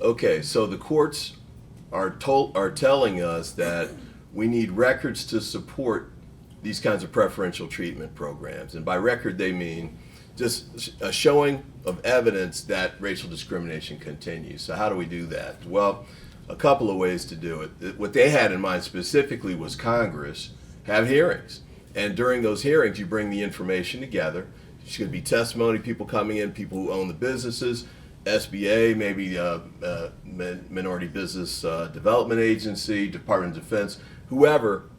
Okay, so the courts are telling us that we need records to support these kinds of preferential treatment programs. And by record, they mean just a showing of evidence that racial discrimination continues. So how do we do that? Well, a couple of ways to do it. What they had in mind specifically was Congress have hearings. And during those hearings, you bring the information together. There should be testimony, people coming in, people who own the businesses, SBA, maybe Minority Business Development Agency, Department of Defense, whoever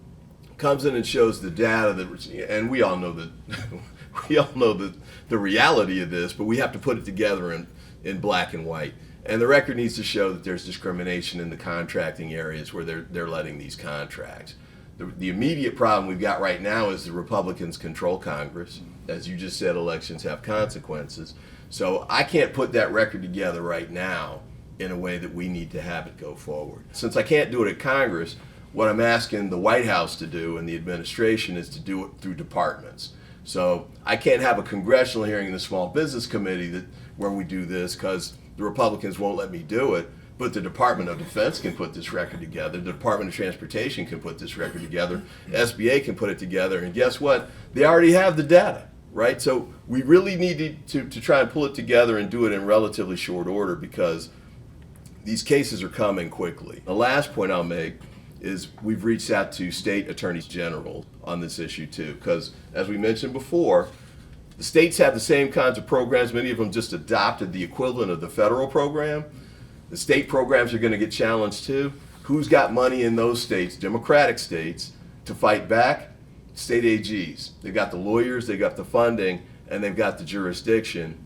comes in and shows the data that, and we all know that we all know the reality of this, but we have to put it together in black and white. And the record needs to show that there's discrimination in the contracting areas where they're letting these contracts. The immediate problem we've got right now is the Republicans control Congress. As you just said, elections have consequences. So I can't put that record together right now in a way that we need to have it go forward. Since I can't do it at Congress, what I'm asking the White House to do and the administration is to do it through departments. So I can't have a congressional hearing in the Small Business Committee where we do this because the Republicans won't let me do it. But the Department of Defense can put this record together. The Department of Transportation can put this record together. SBA can put it together. And guess what? They already have the data, right? So we really need to try and pull it together and do it in relatively short order because these cases are coming quickly. The last point I'll make is we've reached out to state attorneys general on this issue too. Because as we mentioned before, the states have the same kinds of programs. Many of them just adopted the equivalent of the federal program. The state programs are going to get challenged too. Who's got money in those states, Democratic states, to fight back? State AGs. They've got the lawyers, they've got the funding, and they've got the jurisdiction.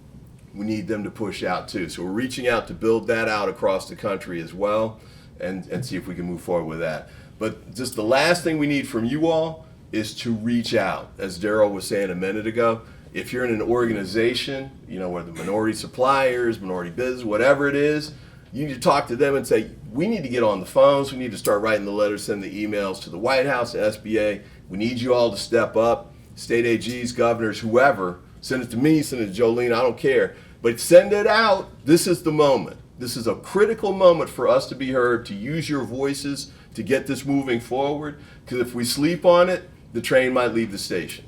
We need them to push out too. So we're reaching out to build that out across the country as well and see if we can move forward with that. But just the last thing we need from you all is to reach out. As Darryl was saying a minute ago, if you're in an organization, where the minority suppliers, minority business, whatever it is, you need to talk to them and say, we need to get on the phones, we need to start writing the letters, send the emails to the White House, SBA. We need you all to step up, state AGs, governors, whoever. Send it to me, send it to Jolene, I don't care. But send it out. This is the moment. This is a critical moment for us to be heard, to use your voices to get this moving forward. Because if we sleep on it, the train might leave the station.